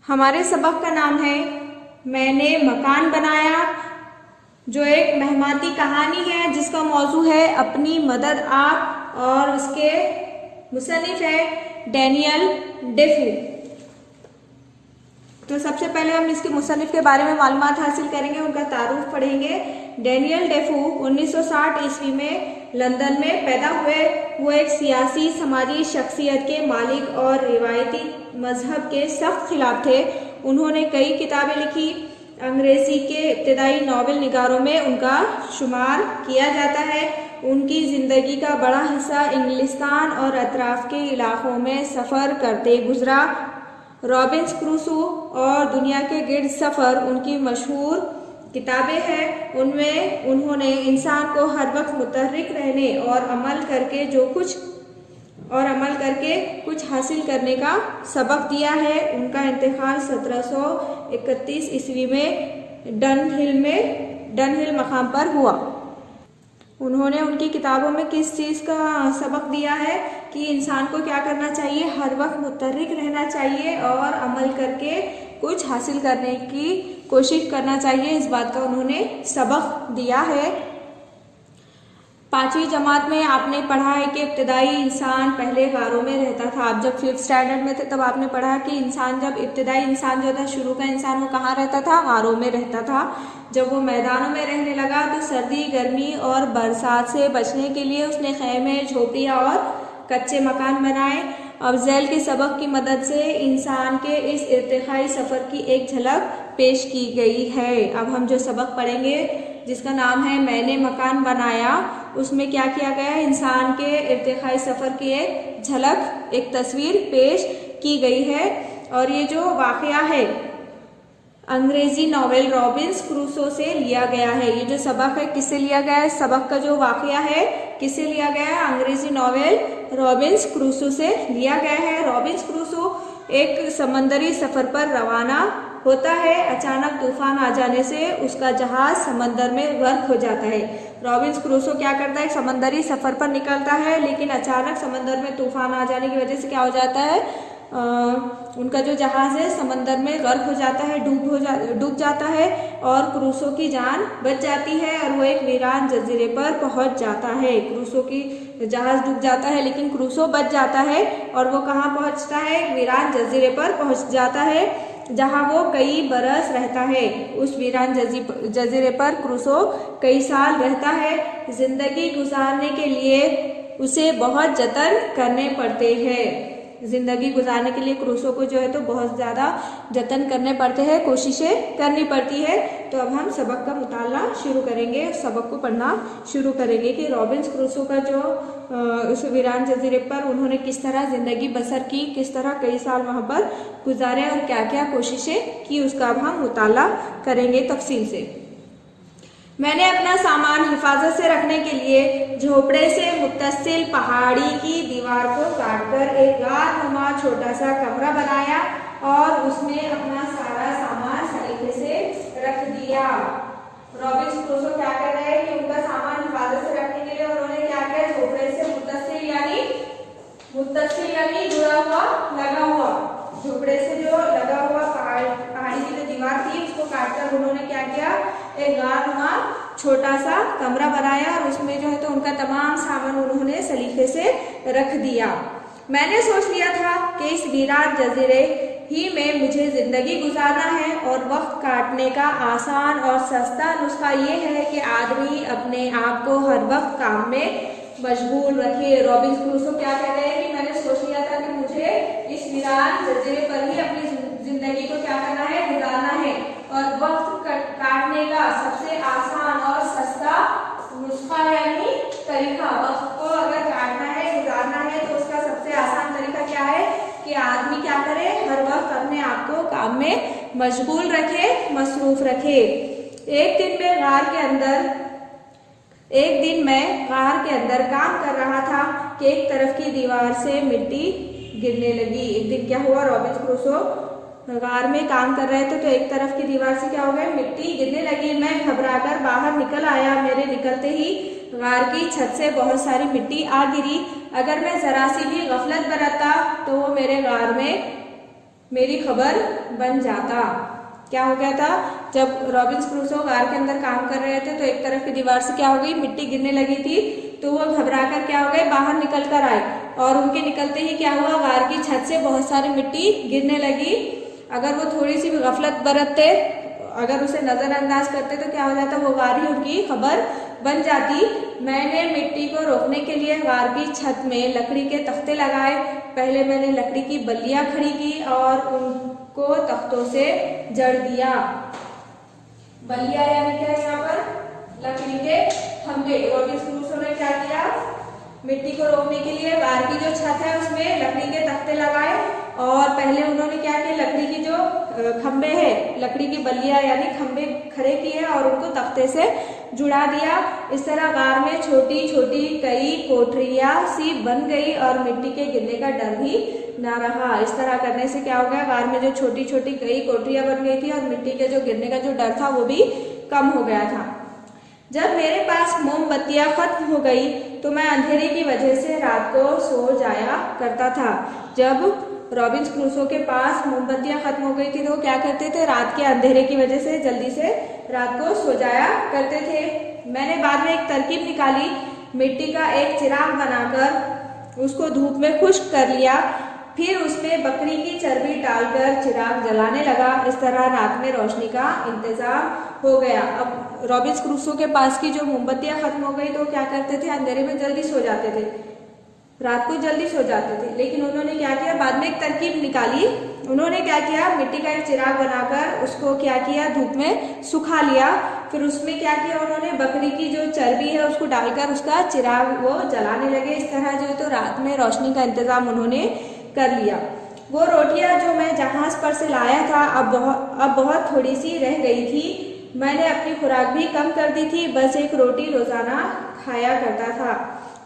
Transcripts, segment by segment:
हमारे सबक का नाम है मैंने मकान बनाया, जो एक महमाती कहानी है जिसका मौजू है अपनी मदद आप, और उसके मुसन्निफ है डैनियल डेफू। तो सबसे पहले हम इसके मुसन्निफ के बारे में मालूमात हासिल करेंगे, उनका तारुफ पढ़ेंगे। डैनियल डेफू 1960 ईस्वी में लंदन में पैदा हुए। वो एक सियासी समाजी शख्सियत के मालिक और रिवायती मजहब के सख्त खिलाफ थे। उन्होंने कई किताबें लिखी। अंग्रेजी के इब्तदाई नावल निगारों में उनका शुमार किया जाता है। उनकी ज़िंदगी का बड़ा हिस्सा इंग्लिस्तान और अतराफ के इलाकों में सफ़र करते गुजरा। रॉबिन्सन क्रूसो और दुनिया के गिर्द सफ़र उनकी मशहूर किताबें हैं। उनमें उन्होंने इंसान को हर वक्त मुतहर्रिक रहने और अमल करके कुछ हासिल करने का सबक दिया है। उनका इंतकाल 1731 ईस्वी में डनहिल मकाम पर हुआ। उन्होंने उनकी किताबों में किस चीज़ का सबक दिया है कि इंसान को क्या करना चाहिए, हर वक्त मुतहर्रिक रहना चाहिए और अमल करके कुछ हासिल करने की कोशिश करना चाहिए। इस बात का उन्होंने सबक दिया है। 5वीं जमात में आपने पढ़ा है कि इब्तदाई इंसान पहले गारों में रहता था। आप जब 5th स्टैंडर्ड में थे तब आपने पढ़ा कि इब्तदाई इंसान जो था, शुरू का इंसान, वो कहाँ रहता था? गारों में रहता था। जब वो मैदानों में रहने लगा तो सर्दी, गर्मी और बरसात से बचने के लिए उसने खैमे, झोपड़ियाँ और कच्चे मकान बनाए। अब झैल के सबक की मदद से इंसान के इस इर्तिकाई सफ़र की एक झलक पेश की गई है। अब हम जो सबक पढ़ेंगे जिसका नाम है मैंने मकान बनाया, उसमें क्या किया गया है? इंसान के इर्तिकाई सफ़र की एक झलक, एक तस्वीर पेश की गई है। और ये जो वाक़या है अंग्रेज़ी नावल रॉबिन्सन क्रूसो से लिया गया है। ये जो सबक है किससे लिया गया है? सबक का जो वाक़या है किससे लिया गया है? अंग्रेज़ी नावल रॉबिन्सन क्रूसो से लिया गया है। रॉबिन्सन क्रूसो एक समंदरी सफ़र पर रवाना होता है। अचानक तूफान आ जाने से उसका जहाज़ समंदर में गर्क हो जाता है। रॉबिन्सन क्रूसो क्या करता है? समंदरी सफ़र पर निकलता है, लेकिन अचानक समंदर में तूफान आ जाने की वजह से क्या हो जाता है? उनका जो जहाज़ है समंदर में गर्क हो जाता है, डूब जाता है और क्रूसो की जान बच जाती है और वो एक वीरान जजीरे पर पहुंच जाता है। क्रूसो की जहाज़ डूब जाता है लेकिन क्रूसो बच जाता है और वो कहाँ पहुंचता है? एक वीरान जजीरे पर पहुंच जाता है जहाँ वो कई बरस रहता है। उस वीरान जजीरे पर क्रूसो कई साल रहता है। जिंदगी गुजारने के लिए उसे बहुत जतन करने पड़ते हैं। ज़िंदगी गुजारने के लिए क्रूसो को जो है तो बहुत ज़्यादा जतन करने पड़ते हैं, कोशिशें करनी पड़ती है। तो अब हम सबक का मुताला शुरू करेंगे, सबक को पढ़ना शुरू करेंगे कि रॉबिन्सन क्रूसो का जो उस वीरान जजीरे पर उन्होंने किस तरह ज़िंदगी बसर की, किस तरह कई साल वहाँ पर गुजारे और क्या क्या कोशिशें की, उसका अब हम मुताला करेंगे तफसील से। मैंने अपना सामान हिफाजत से रखने के लिए झोपड़े से मुत्तसिल पहाड़ी की दीवार को काटकर एक गारनुमा छोटा सा कमरा बनाया और उसमें अपना सारा सामान सलीके से रख दिया। रॉबिन्सन क्रूसो क्या कर रहे हैं कि उनका सामान हिफाजत से रखने के लिए उन्होंने क्या किया? झोपड़े से मुत्तसिल यानी जुड़ा हुआ, लगा हुआ, झोपड़े से जो लगा हुआ पहाड़ी की जो दीवार थी उसको काटकर उन्होंने क्या किया? एक गारनुमा छोटा सा कमरा बनाया और उसमें जो है तो उनका तमाम सामान उन्होंने सलीके से रख दिया। मैंने सोच लिया था कि इस वीरान जजीरे ही में मुझे ज़िंदगी गुजारना है और वक्त काटने का आसान और सस्ता नुस्खा ये है कि आदमी अपने आप को हर वक्त काम में मशगूल रखे। रॉबिन्सन क्रूसो क्या कह रहे हैं कि मैंने सोच लिया था कि मुझे इस वीरान जजीरे पर ही अपनी ज़िंदगी को क्या करना है? गुजारना है और वक्त काटने का सबसे आसान और सस्ता नुस्खा यानी तरीका, वक्त को अगर काटना है, गुजारना है तो उसका सबसे आसान तरीका क्या है कि आदमी क्या करे? हर वक्त अपने आप को काम में मशगूल रखे, मसरूफ रखे। एक दिन मैं गार के अंदर काम कर रहा था कि एक तरफ की दीवार से मिट्टी गिरने लगी। एक दिन क्या हुआ? रॉबिन्सन क्रूसो गार में काम कर रहे थे तो एक तरफ की दीवार से क्या हो गया? मिट्टी गिरने लगी। मैं घबराकर बाहर निकल आया। मेरे निकलते ही गार की छत से बहुत सारी मिट्टी आ गिरी। अगर मैं ज़रा सी भी गफलत बरतता तो वो मेरे गार में मेरी खबर बन जाता। क्या हो गया था, जब रॉबिन्स क्रूसो गार के अंदर काम कर रहे थे तो एक तरफ की दीवार से क्या हो गई, मिट्टी गिरने लगी थी, तो वो घबराकर क्या हो गए, बाहर निकल कर आए और उनके निकलते ही क्या हुआ, गार की छत से बहुत सारी मिट्टी गिरने लगी। अगर वो थोड़ी सी भी गफलत बरतते, अगर उसे नजरअंदाज करते तो क्या हो जाता, वो गार ही उनकी खबर बन जाती। मैंने मिट्टी को रोकने के लिए गार की छत में लकड़ी के तख्ते लगाए। पहले मैंने लकड़ी की बल्लियां खड़ी की और उनको तख्तों से जड़ दिया। बल्लियां यानी क्या, यहाँ पर लकड़ी के खंभे। रॉबिन्स क्रूसो ने क्या किया, मिट्टी को रोकने के लिए गार की जो छत है उसमें लकड़ी के तख्ते लगाए और पहले उन्होंने क्या किया, लकड़ी की जो खंभे है, लकड़ी की बल्लियां यानी खंभे खड़े किए और उनको तख्ते से जुड़ा दिया। इस तरह गार में छोटी छोटी कई कोठरियां सी बन गई और मिट्टी के गिरने का डर भी ना रहा। इस तरह करने से क्या हो गया, गार में जो छोटी छोटी कई कोठरियां बन गई थी और मिट्टी के जो गिरने का जो डर था वो भी कम हो गया था। जब मेरे पास मोमबत्तियां खत्म हो गई तो मैं अंधेरे की वजह से रात को सो जाया करता था। जब रॉबिन्स क्रूसो के पास मोमबत्तियां खत्म हो गई थी तो क्या करते थे, रात के अंधेरे की वजह से जल्दी से रात को सो जाया करते थे। मैंने बाद में एक तरकीब निकाली, मिट्टी का एक चिराग बनाकर उसको धूप में खुश्क कर लिया, फिर उसमें बकरी की चर्बी डालकर चिराग जलाने लगा। इस तरह रात में रोशनी का इंतजाम हो गया। अब रॉबिन्स क्रूसो के पास की जो मोमबत्तियां खत्म हो गई तो क्या करते थे, अंधेरे में जल्दी सो जाते थे, रात को जल्दी सो जाते थे। लेकिन उन्होंने क्या किया, बाद में एक तरकीब निकाली। उन्होंने क्या किया, मिट्टी का एक चिराग बनाकर उसको क्या किया, धूप में सुखा लिया। फिर उसमें क्या किया, उन्होंने बकरी की जो चर्बी है उसको डालकर उसका चिराग वो जलाने लगे। इस तरह जो है तो रात में रोशनी का इंतजाम उन्होंने कर लिया। वो रोटियां जो मैं जहाज पर से लाया था अब बहुत थोड़ी सी रह गई थी। मैंने अपनी खुराक भी कम कर दी थी, बस एक रोटी रोजाना खाया करता था।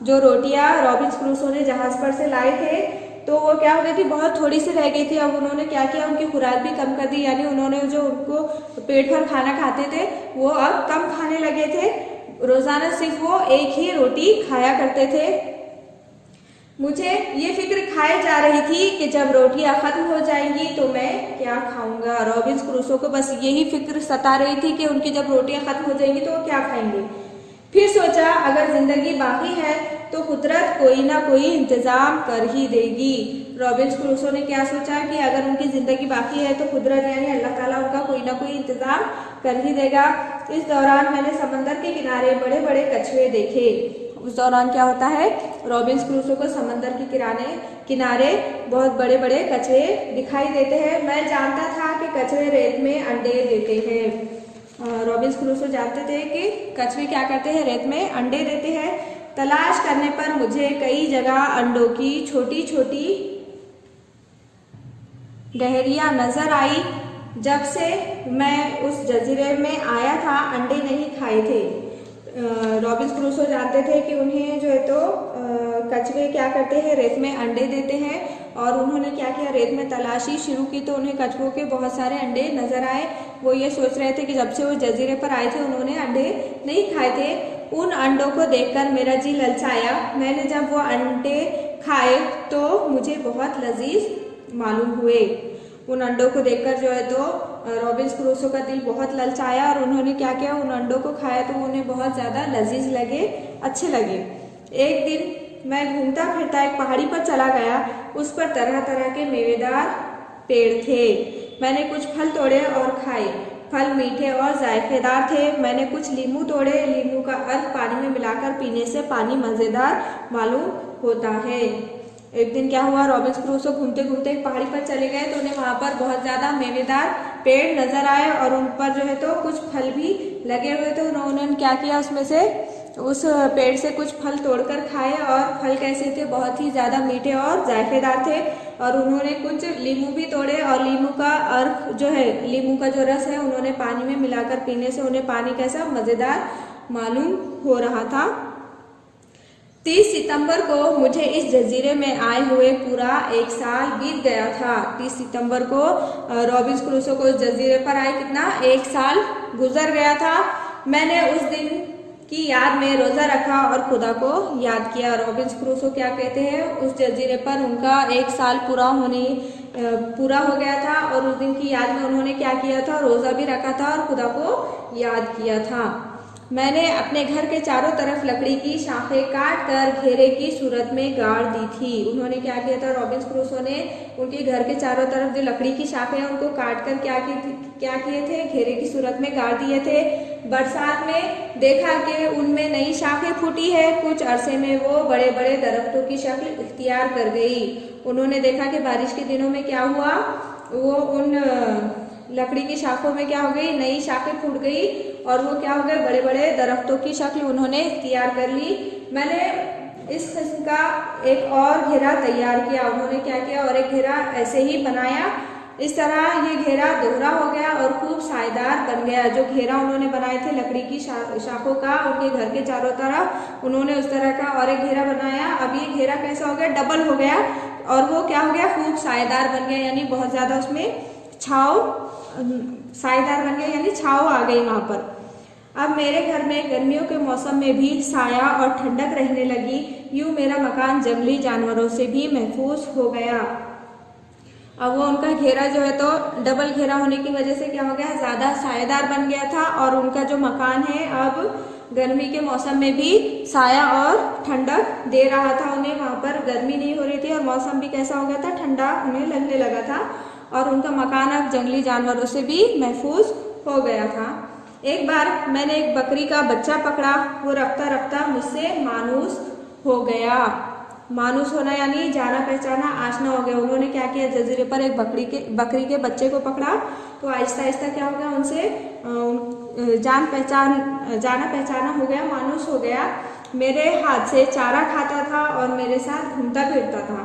जो रोटियां रॉबिन्स क्रूसो ने जहाज पर से लाए थे तो वो क्या हो गई थी, बहुत थोड़ी सी रह गई थी। अब उन्होंने क्या किया, उनकी खुराक भी कम कर दी, यानी उन्होंने जो उनको पेट भर खाना खाते थे वो अब कम खाने लगे थे। रोजाना सिर्फ वो एक ही रोटी खाया करते थे। मुझे ये फिक्र खाए जा रही थी कि जब रोटियां खत्म हो जाएंगी तो मैं क्या खाऊंगा। रॉबिन्स क्रूसो को बस यही फिक्र सता रही थी कि उनकी जब रोटियां खत्म हो जाएंगी तो वो क्या खाएंगे। फिर सोचा अगर जिंदगी बाकी है तो कुदरत कोई ना कोई इंतजाम कर ही देगी। रॉबिन्स क्रूसो ने क्या सोचा कि अगर उनकी जिंदगी बाकी है तो कुदरत यानी अल्लाह ताला उनका कोई ना कोई इंतजाम कर ही देगा। इस दौरान मैंने समंदर के किनारे बड़े बड़े कछुए देखे। उस दौरान क्या होता है, रॉबिन्स क्रूसो को समंदर के किनारे बहुत बड़े बड़े कछुए दिखाई देते हैं। मैं जानता था कि कछुए रेत में अंडे देते हैं। रॉबिन्स क्रूसो जानते थे कि कछुए क्या करते हैं, रेत में अंडे देते हैं। तलाश करने पर मुझे कई जगह अंडों की छोटी छोटी डहरियां नजर आई। जब से मैं उस जजीरे में आया था अंडे नहीं खाए थे। रॉबिन्स क्रूसो जानते थे कि उन्हें जो है तो कछुए क्या करते हैं, रेत में अंडे देते हैं। और उन्होंने क्या किया, रेत में तलाशी शुरू की तो उन्हें कछुओं के बहुत सारे अंडे नजर आए। वो ये सोच रहे थे कि जब से वो जजीरे पर आए थे उन्होंने अंडे नहीं खाए थे। उन अंडों को देखकर मेरा जी ललचाया। मैंने जब वो अंडे खाए तो मुझे बहुत लजीज मालूम हुए। उन अंडों को देखकर जो है तो रॉबिन्स क्रूसो का दिल बहुत ललचाया और उन्होंने क्या किया, उन अंडों को खाया तो उन्हें बहुत ज़्यादा लजीज लगे, अच्छे लगे। एक दिन मैं घूमता फिरता एक पहाड़ी पर चला गया। उस पर तरह तरह के मेवेदार पेड़ थे। मैंने कुछ फल तोड़े और खाए। फल मीठे और जायकेदार थे। मैंने कुछ लीमू तोड़े। लीमू का अर्क पानी में मिलाकर पीने से पानी मज़ेदार मालूम होता है। एक दिन क्या हुआ, रॉबिन्स क्रूसो घूमते घूमते एक पहाड़ी पर चले गए तो उन्हें वहां पर बहुत ज्यादा मेवेदार पेड़ नजर आए और उन पर जो है तो कुछ फल भी लगे हुए थे। उन्होंने क्या किया, उसमें से उस पेड़ से कुछ फल तोड़कर खाए और फल कैसे थे, बहुत ही ज्यादा मीठे और जायकेदार थे। और उन्होंने कुछ लीमू भी तोड़े और लीमू का अर्क जो है, लीमू का जो रस है, उन्होंने पानी में मिलाकर पीने से उन्हें पानी कैसा मजेदार मालूम हो रहा था। 30 सितंबर को मुझे इस जजीरे में आए हुए पूरा एक साल बीत गया था। 30 सितंबर को रॉबिन्स क्रूसो को इस जजीरे पर आए कितना, एक साल गुजर गया था। मैंने उस दिन की याद में रोजा रखा और खुदा को याद किया। रॉबिन्स क्रूसो क्या कहते हैं, उस जजीरे पर उनका एक साल पूरा होने पूरा हो गया था और उस दिन की याद में उन्होंने क्या किया था, रोज़ा भी रखा था और खुदा को याद किया था। मैंने अपने घर के चारों तरफ लकड़ी की शाखें काट कर घेरे की सूरत में गाड़ दी थी। उन्होंने क्या किया था, रॉबिन्स क्रूसो ने उनके घर के चारों तरफ जो लकड़ी की शाखें हैं उनको काट कर क्या किए थे, घेरे की सूरत में गाड़ दिए थे। बरसात में देखा कि उनमें नई शाखें फूटी है, कुछ अरसे में वो बड़े बड़े दरख्तों की शक्ल इख्तियार कर गई। उन्होंने देखा कि बारिश के दिनों में क्या हुआ, वो उन लकड़ी की शाखों में क्या हो गई, नई शाखें फूट गई और वो क्या हो गए, बड़े बड़े दरख्तों की शक्ल उन्होंने तैयार कर ली। मैंने इस किस्म का एक और घेरा तैयार किया। उन्होंने क्या किया, और एक घेरा ऐसे ही बनाया। इस तरह ये घेरा दोहरा हो गया और खूब सायेदार बन गया। जो घेरा उन्होंने बनाए थे लकड़ी की शाखों का उनके घर के चारों तरफ, उन्होंने उस तरह का और एक घेरा बनाया। अब ये घेरा कैसा हो गया, डबल हो गया और वो क्या हो गया, खूब सायेदार बन गया, यानी बहुत ज्यादा उसमें सायेदार बन गया, यानी छाव आ गई वहां पर। अब मेरे घर में गर्मियों के मौसम में भी साया और ठंडक रहने लगी। यूं मेरा मकान जंगली जानवरों से भी महफूज हो गया। अब वो उनका घेरा जो है तो डबल घेरा होने की वजह से क्या हो गया, ज्यादा सायेदार बन गया था और उनका जो मकान है अब गर्मी के मौसम में भी साया और ठंडक दे रहा था उन्हें। वहां पर गर्मी नहीं हो रही थी और मौसम भी कैसा हो गया था, ठंडा उन्हें लगने लगा था और उनका मकान अब जंगली जानवरों से भी महफूज हो गया था। एक बार मैंने एक बकरी का बच्चा पकड़ा, वो रफ्ता रफ्ता मुझसे मानूस हो गया। मानूस होना यानी जाना पहचाना, आशना हो गया। उन्होंने क्या किया, जजीरे पर एक बकरी के बच्चे को पकड़ा तो आहिस्ता आहिस्ता क्या हो गया, उनसे जाना पहचाना हो गया, मानूस हो गया। मेरे हाथ से चारा खाता था और मेरे साथ घूमता फिरता था।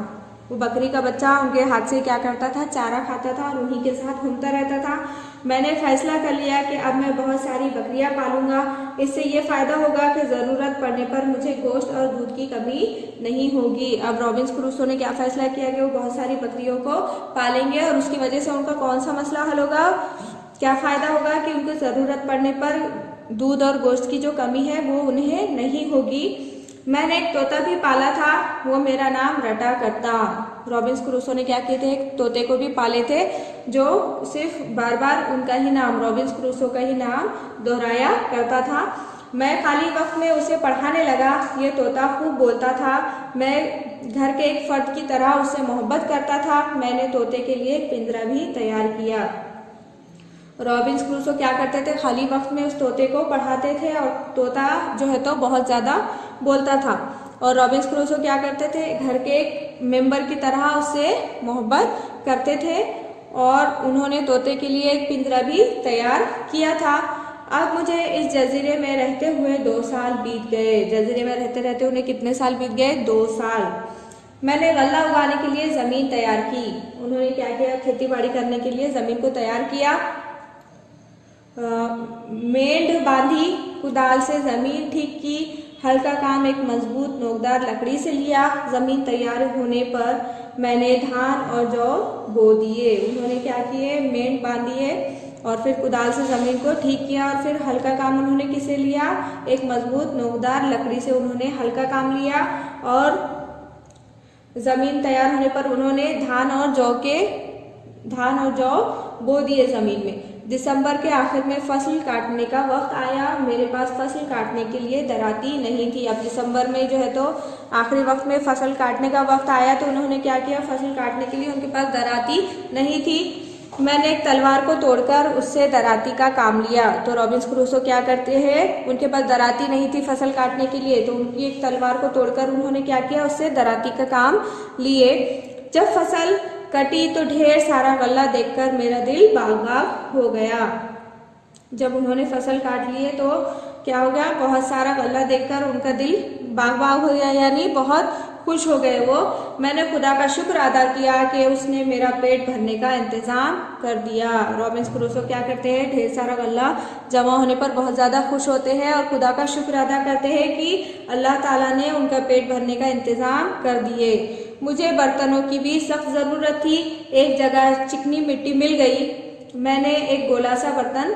वो बकरी का बच्चा उनके हाथ से क्या करता था, चारा खाता था और उन्हीं के साथ घूमता रहता था। मैंने फैसला कर लिया कि अब मैं बहुत सारी बकरियां पालूंगा। इससे ये फायदा होगा कि ज़रूरत पड़ने पर मुझे गोश्त और दूध की कमी नहीं होगी। अब रॉबिन्स क्रूसो ने क्या फैसला किया कि वो बहुत सारी बकरियों को पालेंगे और उसकी वजह से उनका कौन सा मसला हल होगा, क्या फ़ायदा होगा कि उनको ज़रूरत पड़ने पर दूध और गोश्त की जो कमी है वो उन्हें नहीं होगी। मैंने एक तोता भी पाला था, वो मेरा नाम रटा करता। रॉबिन्स क्रूसो ने क्या किए थे, एक तोते को भी पाले थे जो सिर्फ बार बार उनका ही नाम, रॉबिन्स क्रूसो का ही नाम दोहराया करता था। मैं खाली वक्त में उसे पढ़ाने लगा। ये तोता खूब बोलता था। मैं घर के एक फर्द की तरह उससे मोहब्बत करता था। मैंने तोते के लिए एक पिंजरा भी तैयार किया। रॉबिन्स क्रूसो क्या करते थे, खाली वक्त में उस तोते को पढ़ाते थे और तोता जो है तो बहुत ज़्यादा बोलता था और रॉबिन्स क्रूसो क्या करते थे, घर के एक मेंबर की तरह उससे मोहब्बत करते थे और उन्होंने तोते के लिए एक पिंजरा भी तैयार किया था। अब मुझे इस जजीरे में रहते हुए 2 साल बीत गए। जजीरे में रहते रहते उन्हें कितने साल बीत गए, 2 साल। मैंने गल्ला उगाने के लिए ज़मीन तैयार की। उन्होंने क्या किया, खेती बाड़ी करने के लिए ज़मीन को तैयार किया। मेंढ बांधी, कुदाल से ज़मीन ठीक की, हल्का काम एक मजबूत नोकदार लकड़ी से लिया। ज़मीन तैयार होने पर मैंने धान और जौ बो दिए। उन्होंने क्या किए, मेंढ बांधी और फिर कुदाल से ज़मीन को ठीक किया और फिर हल्का काम उन्होंने किसे लिया, एक मजबूत नोकदार लकड़ी से उन्होंने हल्का काम लिया और ज़मीन तैयार होने पर उन्होंने धान और जौ बो दिए ज़मीन में। दिसंबर के आखिर में फसल काटने का वक्त आया। मेरे पास फसल काटने के लिए दराती नहीं थी। अब दिसंबर में जो है तो आखिरी वक्त में फसल काटने का वक्त आया तो उन्होंने क्या किया, फसल काटने के लिए उनके पास दराती नहीं थी। मैंने एक तलवार को तोड़कर उससे दराती का काम लिया। तो रॉबिन्स क्रूसो क्या करते हैं, उनके पास दराती नहीं थी फसल काटने के लिए तो उनकी एक तलवार को तोड़कर उन्होंने क्या किया, उससे दराती का काम लिए। जब फसल कटी तो ढेर सारा गल्ला देखकर मेरा दिल बाग-बाग हो गया। जब उन्होंने फसल काट लिए तो क्या हो गया, बहुत सारा गल्ला देखकर उनका दिल बाग-बाग हो गया, यानी बहुत खुश हो गए वो। मैंने खुदा का शुक्र अदा किया कि उसने मेरा पेट भरने का इंतज़ाम कर दिया। रॉबिन्स क्रूसो क्या करते हैं, ढेर सारा गल्ला जमा होने पर बहुत ज़्यादा खुश होते हैं और खुदा का शुक्र अदा करते हैं कि अल्लाह ताला ने उनका पेट भरने का इंतज़ाम कर दिए। मुझे बर्तनों की भी सख्त ज़रूरत थी। एक जगह चिकनी मिट्टी मिल गई। मैंने एक गोला सा बर्तन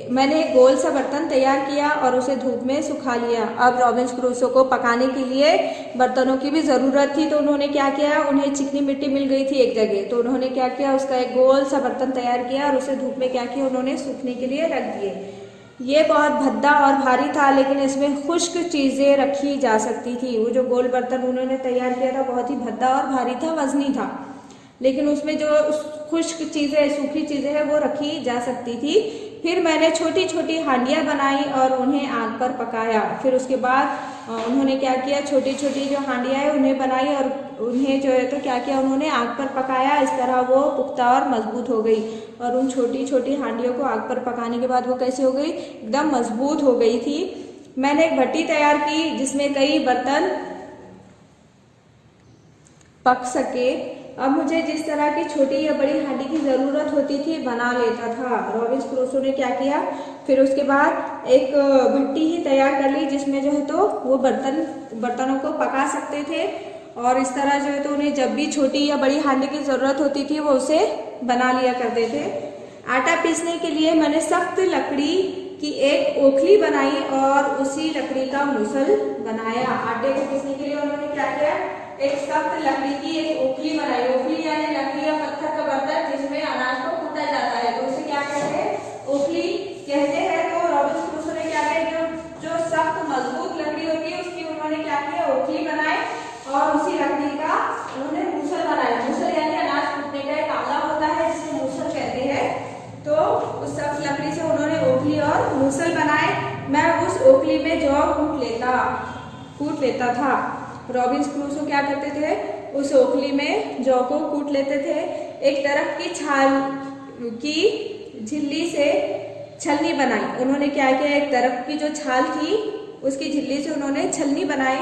मैंने एक गोल सा बर्तन तैयार किया और उसे धूप में सुखा लिया। अब रॉबिन्स क्रूसो को पकाने के लिए बर्तनों की भी ज़रूरत थी, तो उन्होंने क्या किया, उन्हें चिकनी मिट्टी मिल गई थी एक जगह, तो उन्होंने क्या किया, उसका एक गोल सा बर्तन तैयार किया और उसे धूप में क्या किया, उन्होंने सूखने के लिए रख दिए। ये बहुत भद्दा और भारी था, लेकिन इसमें खुश्क चीज़ें रखी जा सकती थी। वो जो गोल बर्तन उन्होंने तैयार किया था बहुत ही भद्दा और भारी था, वजनी था, लेकिन उसमें जो खुश्क चीज़ें, सूखी चीज़ें हैं वो रखी जा सकती थी। फिर मैंने छोटी छोटी हांडियाँ बनाई और उन्हें आग पर पकाया। फिर उसके बाद उन्होंने क्या किया, छोटी छोटी जो हांडियाँ हैं उन्हें बनाई और उन्हें जो है तो क्या किया, उन्होंने आग पर पकाया। इस तरह वो पुख्ता और मजबूत हो गई। और उन छोटी छोटी हांडियों को आग पर पकाने के बाद वो कैसी हो गई, एकदम मजबूत हो गई थी। मैंने एक भट्टी तैयार की जिसमें कई बर्तन पक सके। अब मुझे जिस तरह की छोटी या बड़ी हांडी की ज़रूरत होती थी बना लेता था। रॉबिन्स क्रूसो ने क्या किया, फिर उसके बाद एक भट्टी ही तैयार कर ली जिसमें जो है तो वो बर्तनों को पका सकते थे। और इस तरह जो है तो उन्हें जब भी छोटी या बड़ी हांडी की ज़रूरत होती थी वो उसे बना लिया करते थे। आटा पीसने के लिए मैंने सख्त लकड़ी की एक ओखली बनाई और उसी लकड़ी का मूसल बनाया। आटे को पीसने के लिए उन्होंने क्या किया, एक सख्त लकड़ी की एक ओखली बनाई। ओखली यानी लकड़ी या पत्थर का बर्तन जिसमें अनाज को कूटा जाता है, तो उसे क्या कहते हैं, ओखली कहते हैं। तो रॉबिन्स क्रूसो ने क्या किया, जो सख्त मजबूत लकड़ी होती है उसकी उन्होंने क्या किया, ओखली बनाई और उसी लकड़ी का उन्होंने मूसल बनाया। मूसल यानी अनाज कूटने का एक आला होता है जिसे मूसल कहते हैं। तो उस सख्त लकड़ी से उन्होंने ओखली और मूसल बनाए। मैं उस ओखली में जौ कूट लेता था। रॉबिन्स क्रूसो क्या करते थे, उस ओखली में जौ को कूट लेते थे। एक तरफ की छाल की झिल्ली से छलनी बनाई। उन्होंने क्या किया, एक तरफ की जो छाल थी उसकी झिल्ली से उन्होंने छलनी बनाई।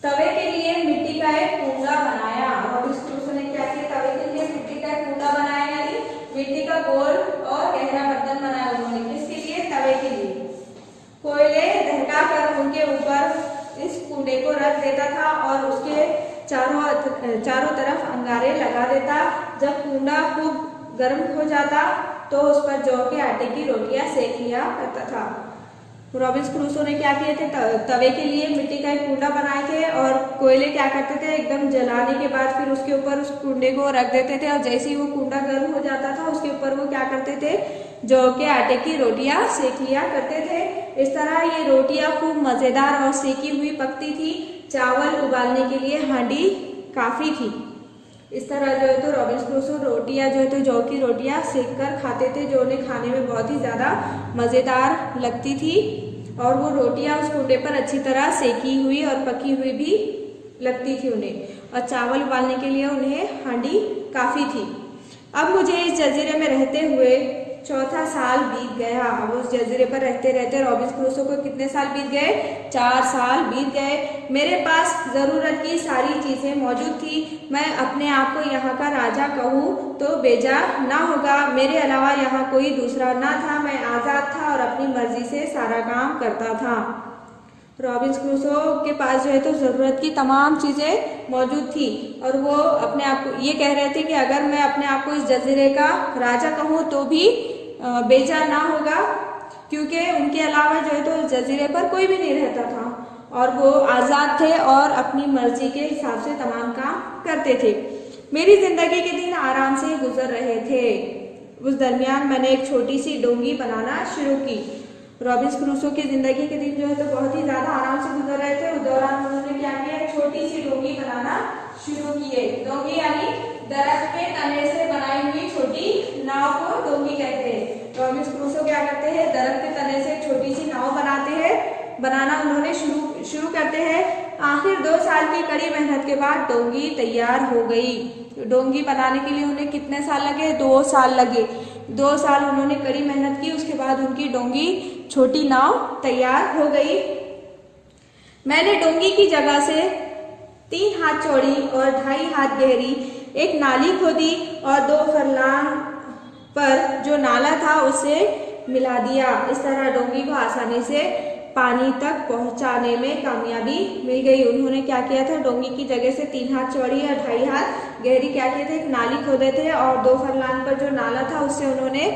तवे के लिए मिट्टी का एक कूंडा बनाया। रॉबिन्स क्रूसो ने क्या किया, तवे के लिए मिट्टी का एक कूंडा बनाया, यानी मिट्टी का गोल और गहरा बर्तन बनाया उन्होंने। किसके लिए, तवे के लिए। कोयले दहका कर उनके ऊपर इस कुंडे को रख देता था और उसके चारों तरफ अंगारे लगा देता। जब कुंडा खूब गर्म हो जाता तो उस पर जौ के आटे की रोटियां सेक लिया करता था। रॉबिन्स क्रूसो ने क्या किए थे, तवे के लिए मिट्टी का एक कुंडा बनाए थे और कोयले क्या करते थे, एकदम जलाने के बाद फिर उसके ऊपर उस कुंडे को रख देते थे और जैसे ही वो कुंडा गर्म हो जाता था उसके ऊपर वो क्या करते थे, जौ के आटे की रोटियां सेक लिया करते थे। इस तरह ये रोटियां खूब मज़ेदार और सेकी हुई पकती थी। चावल उबालने के लिए हांडी काफ़ी थी। इस तरह जो है तो रॉबिन्स क्रूसो रोटियां जो है तो जौ की रोटियां सेक कर खाते थे, जो उन्हें खाने में बहुत ही ज़्यादा मज़ेदार लगती थी। और वो रोटियां उस कुंडे पर अच्छी तरह सेकी हुई और पकी हुई भी लगती थी उन्हें। और चावल उबालने के लिए उन्हें हांडी काफ़ी थी। अब मुझे इस जजीरे में रहते हुए चौथा साल बीत गया। अब उस जजीरे पर रहते रहते रॉबिन्स क्रूसो को कितने साल बीत गए, 4 साल बीत गए। मेरे पास ज़रूरत की सारी चीज़ें मौजूद थी। मैं अपने आप को यहाँ का राजा कहूँ तो बेजार ना होगा। मेरे अलावा यहाँ कोई दूसरा ना था। मैं आज़ाद था और अपनी मर्जी से सारा काम करता था। रॉबिन्स क्रूसो के पास जो है तो ज़रूरत की तमाम चीज़ें मौजूद थी और वो अपने आप को ये कह रहे थे कि अगर मैं अपने आप को इस जजीरे का राजा कहूँ तो भी बेजार ना होगा, क्योंकि उनके अलावा जो है तो जजीरे पर कोई भी नहीं रहता था और वो आज़ाद थे और अपनी मर्जी के हिसाब से तमाम काम करते थे। मेरी ज़िंदगी के दिन आराम से गुजर रहे थे। उस दरमियान मैंने एक छोटी सी डोंगी बनाना शुरू की। रॉबिन्स क्रूसो की ज़िंदगी के दिन जो है तो बहुत ही ज़्यादा आराम से गुजर रहे थे। उस दौरान उन्होंने क्या किया, एक छोटी सी डोंगी बनाना शुरू किए। डोंगी यानी दरख्त के तने से बनाई हुई छोटी नाव को डोंगी कहते हैं। रॉबिन्स क्रूसो क्या करते हैं, दरख्त के तने से एक छोटी सी नाव बनाना उन्होंने शुरू करते हैं। आखिर 2 साल की कड़ी मेहनत के बाद डोंगी तैयार हो गई। डोंगी बनाने के लिए उन्हें कितने साल लगे, 2 साल लगे। 2 साल उन्होंने कड़ी मेहनत की, उसके बाद उनकी डोंगी छोटी नाव तैयार हो गई। मैंने डोंगी की जगह से 3 हाथ चौड़ी और 2.5 हाथ गहरी एक नाली खोदी और 2 फरलांग पर जो नाला था उसे मिला दिया। इस तरह डोंगी को आसानी से पानी तक पहुंचाने में कामयाबी मिल गई। उन्होंने क्या किया था, डोंगी की जगह से 3 हाथ चौड़ी या 2.5 हाथ गहरी क्या किए थे, एक नाली खोदे थे और 2 फरलांग पर जो नाला था उससे उन्होंने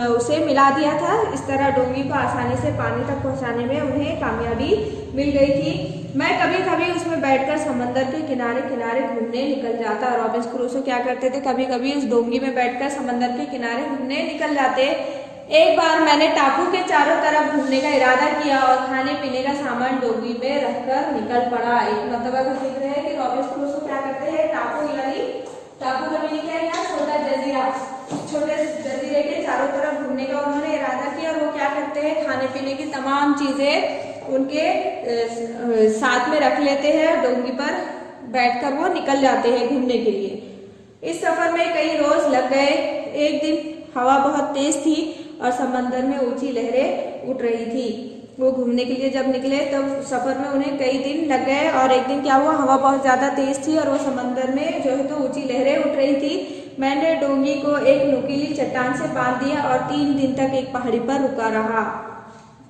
उसे मिला दिया था। इस तरह डोंगी को आसानी से पानी तक पहुंचाने में उन्हें कामयाबी मिल गई थी। मैं कभी कभी उसमें बैठकर समंदर के किनारे किनारे घूमने निकल जाता। रॉबिन्सन क्रूसो क्या करते थे, कभी कभी उस डोंगी में बैठकर समंदर के किनारे घूमने निकल जाते। एक बार मैंने टापू के चारों तरफ घूमने का इरादा किया और खाने पीने का सामान डोंगी में रखकर निकल पड़ा। एक मरतबा का जिक्र है कि रॉबिन्सन क्रूसो क्या करते हैं, टापू का मीनिंग क्या है, छोटा जजीरा, छोटे जजीरे के चारों तरफ घूमने का उन्होंने इरादा किया और वो क्या करते हैं, खाने पीने की तमाम चीजें उनके साथ में रख लेते हैं, डोंगी पर बैठकर वो निकल जाते हैं घूमने के लिए। इस सफर में कई रोज लग गए। एक दिन हवा बहुत तेज थी और समंदर में ऊंची लहरें उठ रही थी। वो घूमने के लिए जब निकले तब सफर में उन्हें कई दिन लग गए और एक दिन क्या हुआ, हवा बहुत ज्यादा तेज थी और वो समंदर में जो है तो ऊंची लहरें उठ रही थी। मैंने डोंगी को एक नुकीली चट्टान से बांध दिया और 3 दिन तक एक पहाड़ी पर रुका रहा।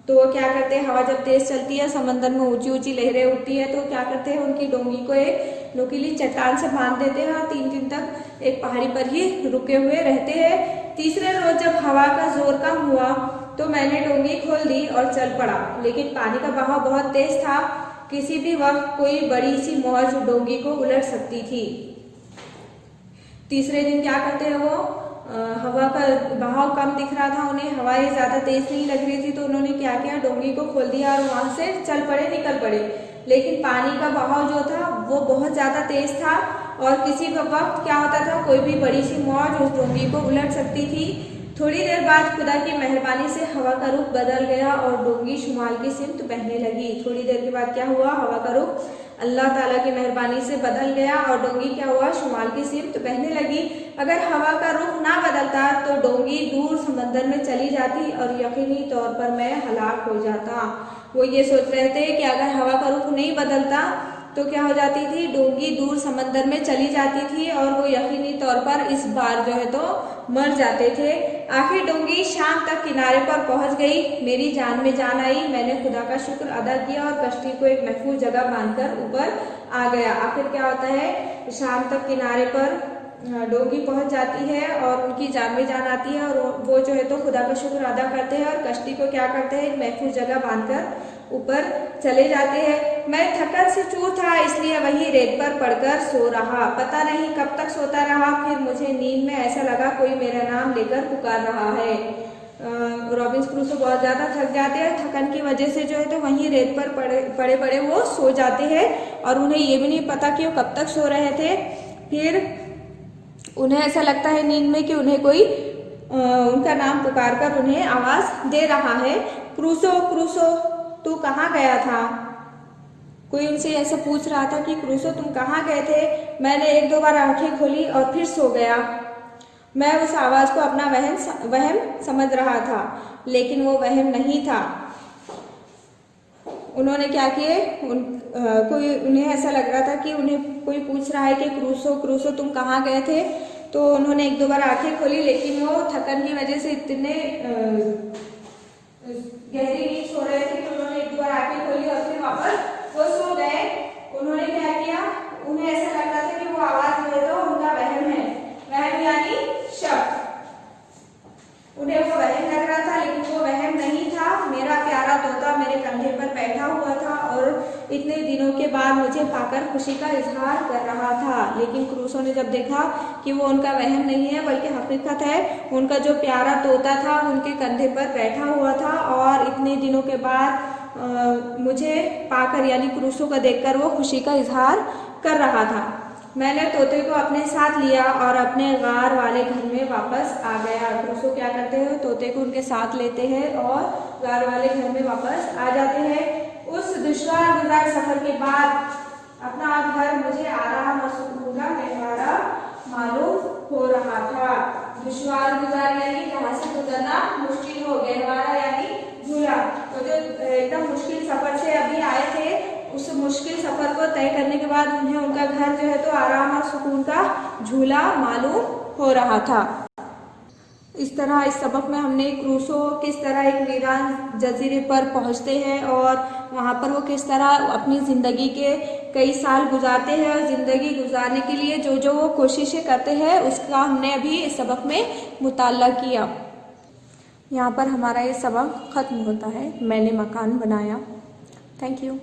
तो वो क्या करते हैं, हवा जब तेज चलती है, समंदर में ऊंची ऊंची लहरें उठती है, तो क्या करते हैं, उनकी डोंगी को एक नुकीली चट्टान से बांध देते हैं और 3 दिन तक एक पहाड़ी पर ही रुके हुए रहते हैं। तीसरे रोज जब हवा का जोर कम हुआ तो मैंने डोंगी खोल दी और चल पड़ा, लेकिन पानी का बहाव बहुत तेज था। किसी भी वक्त कोई बड़ी सी मौज डोंगी को उलट सकती थी। तीसरे दिन क्या करते हैं, वो हवा का बहाव कम दिख रहा था उन्हें, हवाएं ज्यादा तेज नहीं लग रही थी, तो उन्होंने क्या किया, डोंगी को खोल दिया और वहां से चल पड़े, निकल पड़े। लेकिन पानी का बहाव जो था वो बहुत ज्यादा तेज था और किसी का वक्त क्या होता था, कोई भी बड़ी सी मौज उस डोंगी को उलट सकती थी। थोड़ी देर बाद खुदा की मेहरबानी से हवा का रुख बदल गया और डोंगी शुमाल की सिमत बहने लगी। थोड़ी देर के बाद क्या हुआ, हवा का रुख अल्लाह ताला की मेहरबानी से बदल गया और डोंगी क्या हुआ, शुमाल की सिमत बहने लगी। अगर हवा का रुख ना बदलता तो डोंगी दूर समंदर में चली जाती और यकीनी तौर पर मैं हलाक हो जाता। वो ये सोच रहे थे कि अगर हवा का रुख नहीं बदलता तो क्या हो जाती थी, डोंगी दूर समंदर में चली जाती थी और वो यकीनी तौर पर इस बार जो है तो मर जाते थे। आखिर डोंगी शाम तक किनारे पर पहुंच गई। मेरी जान में जान आई। मैंने खुदा का शुक्र अदा किया और कश्ती को एक महफूज जगह बांधकर ऊपर आ गया। आखिर क्या होता है, शाम तक किनारे पर डोंगी पहुंच जाती है और उनकी जान में जान आती है और वो जो है तो खुदा का शुक्र अदा करते हैं और कश्ती को क्या करते हैं, एक महफूज जगह बांधकर ऊपर चले जाते हैं। मैं थकन से चूर था, इसलिए वही रेत पर पड़कर सो रहा। पता नहीं कब तक सोता रहा, फिर मुझे नींद में ऐसा लगा कोई मेरा नाम लेकर पुकार रहा है। रॉबिन्सन क्रूसो बहुत ज्यादा थक जाते हैं, थकन की वजह से जो है तो वहीं रेत पर पड़े पड़े वो सो जाते हैं और उन्हें ये भी नहीं पता कि वो कब तक सो रहे थे। फिर उन्हें ऐसा लगता है नींद में कि उन्हें कोई उनका नाम पुकार कर उन्हें आवाज दे रहा है, क्रूसो क्रूसो तू कहाँ गया था। कोई उनसे ऐसा पूछ रहा था कि क्रूसो तुम कहाँ गए थे। मैंने 1-2 बार आंखें खोली और फिर सो गया। मैं उस आवाज को अपना वहम समझ रहा था, लेकिन वो वहम नहीं था। उन्होंने क्या किए, उन्हें ऐसा लग रहा था कि उन्हें कोई पूछ रहा है कि क्रूसो क्रूसो तुम कहाँ गए थे। तो उन्होंने 1-2 बार आंखें खोली, लेकिन वो थकन की वजह से इतने गहरी नींद सो रहे थे कि उन्होंने 1-2 बार आंखें खोली और फिर वापस वो सो गए। उन्होंने क्या किया, उन्हें ऐसा लग रहा था कि वो आवाज जो है तो उनका वहम है, वहम यानी शब्द। उन्हें वो वहम लग रहा था, लेकिन वो वहम नहीं था। मेरा प्यारा तोता मेरे कंधे पर बैठा हुआ था और इतने दिनों के बाद मुझे पाकर खुशी का इजहार कर रहा था। लेकिन क्रूसो ने जब देखा कि वो उनका वहम नहीं है बल्कि हकीकत है, उनका जो प्यारा तोता था उनके कंधे पर बैठा हुआ था और इतने दिनों के बाद मुझे पाकर यानी क्रूसो को देखकर वो खुशी का इजहार कर रहा था। मैंने तोते को अपने साथ लिया और अपने गार वाले घर में वापस आ गया। क्रूसो क्या करते हैं, तोते को उनके साथ लेते हैं और गार वाले घर में वापस आ जाते हैं। उस दुश्वार गुजार सफर के बाद अपना घर मुझे आराम और सुकून का गहवारा मालूम हो रहा था। दुश्वार गुजार यानी जहाँ से गुजरना मुश्किल हो, गहवारा यानी झूला। तो जो एकदम मुश्किल सफर से अभी आए थे, उस मुश्किल सफर को तय करने के बाद उन्हें उनका घर जो है तो आराम और सुकून का झूला मालूम हो रहा था। इस तरह इस सबक में हमने क्रूसो किस तरह एक वीरान जजीरे पर पहुंचते हैं और वहाँ पर वो किस तरह अपनी ज़िंदगी के कई साल गुजारते हैं और ज़िंदगी गुजारने के लिए जो जो वो कोशिशें करते हैं उसका हमने अभी इस सबक में मुताला किया। यहाँ पर हमारा ये सबक ख़त्म होता है। मैंने मकान बनाया। Thank you.